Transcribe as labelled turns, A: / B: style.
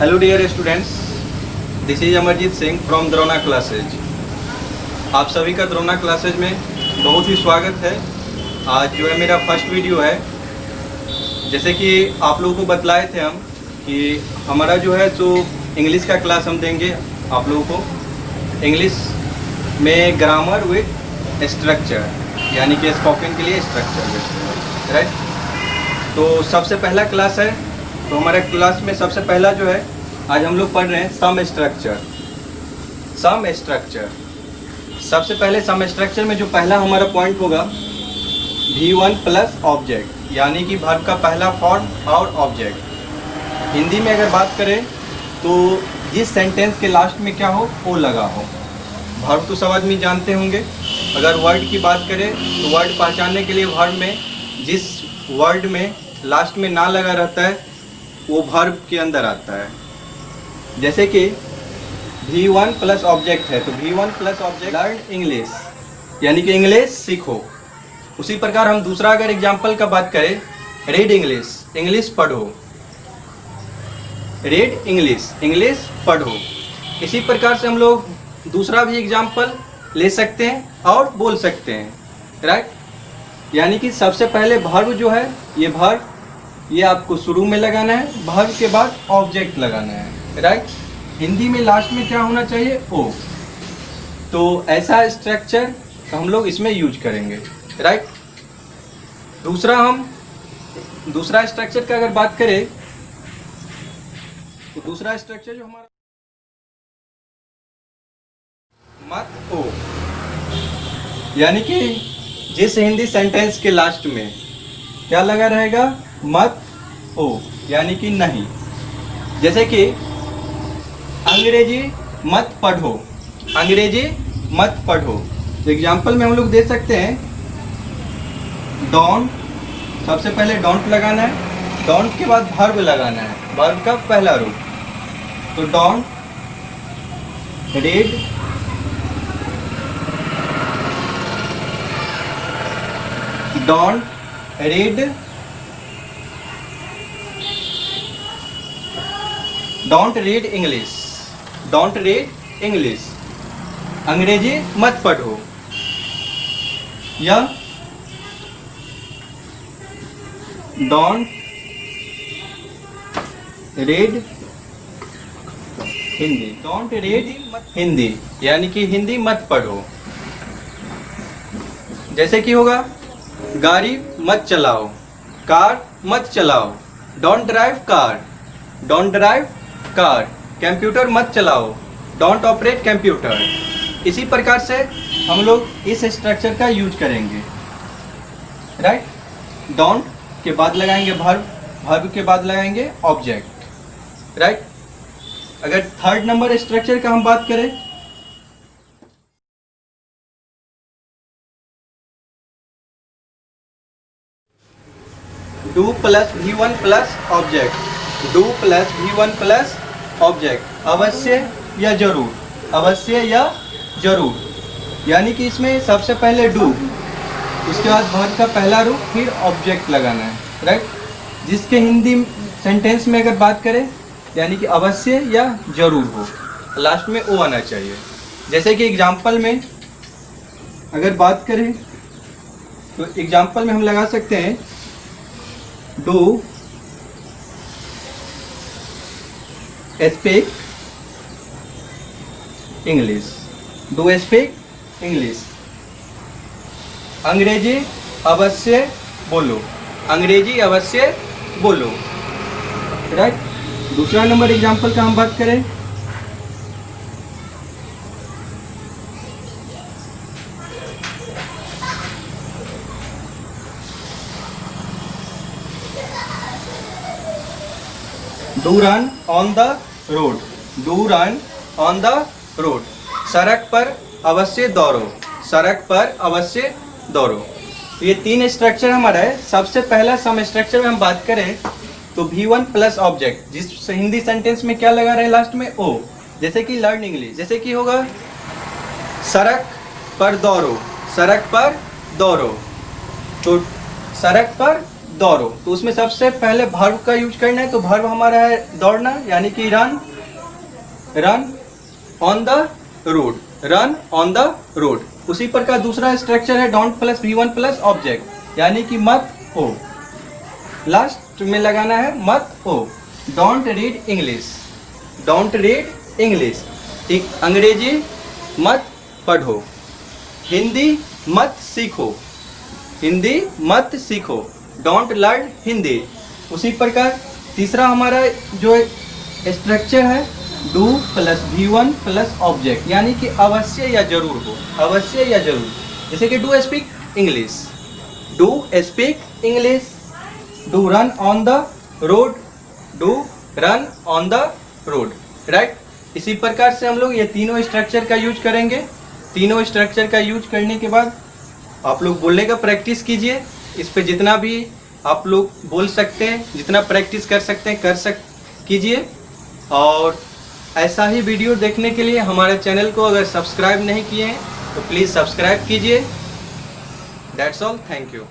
A: Hello dear students, this is Amarjeet Singh from Drona classes. आप सभी का द्रोना क्लासेज में बहुत ही स्वागत है। आज जो है मेरा फर्स्ट वीडियो है। जैसे कि आप लोगों को बतलाए थे हम कि हमारा जो है तो इंग्लिश का क्लास हम देंगे आप लोगों को। इंग्लिश में ग्रामर विथ स्ट्रक्चर, यानी कि स्पोकन के लिए स्ट्रक्चर, राइट। तो सबसे पहला क्लास है, तो हमारे क्लास में सबसे पहला जो है आज हम लोग पढ़ रहे हैं सम स्ट्रक्चर। सम स्ट्रक्चर सबसे पहले सम स्ट्रक्चर में जो पहला हमारा पॉइंट होगा V1 प्लस ऑब्जेक्ट, यानी कि वर्ब का पहला फॉर्म और ऑब्जेक्ट। हिंदी में अगर बात करें तो जिस सेंटेंस के लास्ट में क्या हो ओ लगा हो। वर्ब तो सब आदमी जानते होंगे। अगर वर्ड की बात करें तो वर्ड पहचानने के लिए वर्ब में जिस वर्ड में लास्ट में ना लगा रहता है वो वर्ब के अंदर आता है। जैसे कि V1 प्लस ऑब्जेक्ट है तो V1 plus object learn English, यानी कि इंग्लिश सीखो। उसी प्रकार हम दूसरा अगर एग्जाम्पल का बात करें, रीड इंग्लिश, इंग्लिश पढ़ो। रीड इंग्लिश, इंग्लिश पढ़ो। इसी प्रकार से हम लोग दूसरा भी एग्जाम्पल ले सकते हैं और बोल सकते हैं, राइट। यानी कि सबसे पहले वर्ब जो है ये वर्ब ये आपको शुरू में लगाना है, वर्ब के बाद ऑब्जेक्ट लगाना है, राइट। हिंदी में लास्ट में क्या होना चाहिए ओ। तो ऐसा स्ट्रक्चर हम लोग इसमें यूज करेंगे, राइट। दूसरा स्ट्रक्चर का अगर बात करें तो दूसरा स्ट्रक्चर जो हमारा मत ओ, यानी कि जिस हिंदी सेंटेंस के लास्ट में क्या लगा रहेगा मत ओ, यानी कि नहीं। जैसे कि अंग्रेजी मत पढ़ो, अंग्रेजी मत पढ़ो। तो एग्जाम्पल में हम लोग दे सकते हैं डोंट, सबसे पहले डोंट लगाना है, डोंट के बाद वर्ब लगाना है, वर्ब का पहला रूप। तो don't read don't read don't read English, don't read English, अंग्रेजी मत पढ़ो। या don't read Hindi, don't read Hindi, यानी कि हिंदी मत पढ़ो। जैसे कि होगा गाड़ी मत चलाओ, कार मत चलाओ, don't drive car, don't drive car. Computer मत चलाओ, डोंट ऑपरेट कंप्यूटर। इसी प्रकार से हम लोग इस स्ट्रक्चर का यूज करेंगे, राइट। डोंट के बाद लगाएंगे वर्ब, वर्ब के बाद लगाएंगे ऑब्जेक्ट, राइट। अगर थर्ड नंबर स्ट्रक्चर का हम बात करें do plus V1 plus object, do plus V1 plus object, अवश्य या जरूर, अवश्य या जरूर। यानी कि इसमें सबसे पहले डू, उसके बाद वर्ब का पहला रूप, फिर ऑब्जेक्ट लगाना है, राइट। जिसके हिंदी सेंटेंस में अगर बात करें यानी कि अवश्य या जरूर हो, लास्ट में ओ आना चाहिए। जैसे कि एग्जाम्पल में अगर बात करें तो एग्जाम्पल में हम लगा सकते हैं do speak English, do speak English, अंग्रेजी अवश्य बोलो, अंग्रेजी अवश्य बोलो, राइट। दूसरा नंबर एग्जाम्पल का हम बात करें do run on the road, do run on the road, सड़क पर अवश्य दौड़ो, सड़क पर अवश्य दौड़ो। ये तीन स्ट्रक्चर हमारा है। सबसे पहला सम स्ट्रक्चर में हम बात करें तो V1 प्लस ऑब्जेक्ट, जिस हिंदी सेंटेंस में क्या लगा रहे लास्ट में ओ। जैसे कि लर्न इंग्लिश, जैसे कि होगा सड़क पर दौड़ो, सड़क पर दौड़ो, तो सड़क पर दौड़ो। तो उसमें सबसे पहले वर्ब का यूज करना है। तो वर्ब हमारा है दौड़ना, यानी कि run, run on the road, run on the road. उसी प्रकार दूसरा स्ट्रक्चर है don't plus V1 plus object, यानी कि मत हो, लास्ट में लगाना है मत हो। Don't read English, don't read English, एक अंग्रेजी मत पढ़ो, हिंदी मत सीखो, हिंदी मत सीखो, डोंट लर्न हिंदी। उसी प्रकार तीसरा हमारा जो स्ट्रक्चर है do plus V1 plus object, यानी कि अवश्य या जरूर हो, अवश्य या जरूर। जैसे कि do speak English, do speak English, do run on the road, do run on the road, right. इसी प्रकार से हम लोग ये तीनों स्ट्रक्चर का यूज करेंगे। तीनों स्ट्रक्चर का यूज करने के बाद आप लोग बोलने का प्रैक्टिस कीजिए। इस पे जितना भी आप लोग बोल सकते हैं, जितना प्रैक्टिस कर सकते हैं कीजिए। और ऐसा ही वीडियो देखने के लिए हमारे चैनल को अगर सब्सक्राइब नहीं किए हैं तो प्लीज़ सब्सक्राइब कीजिए। That's all, thank you.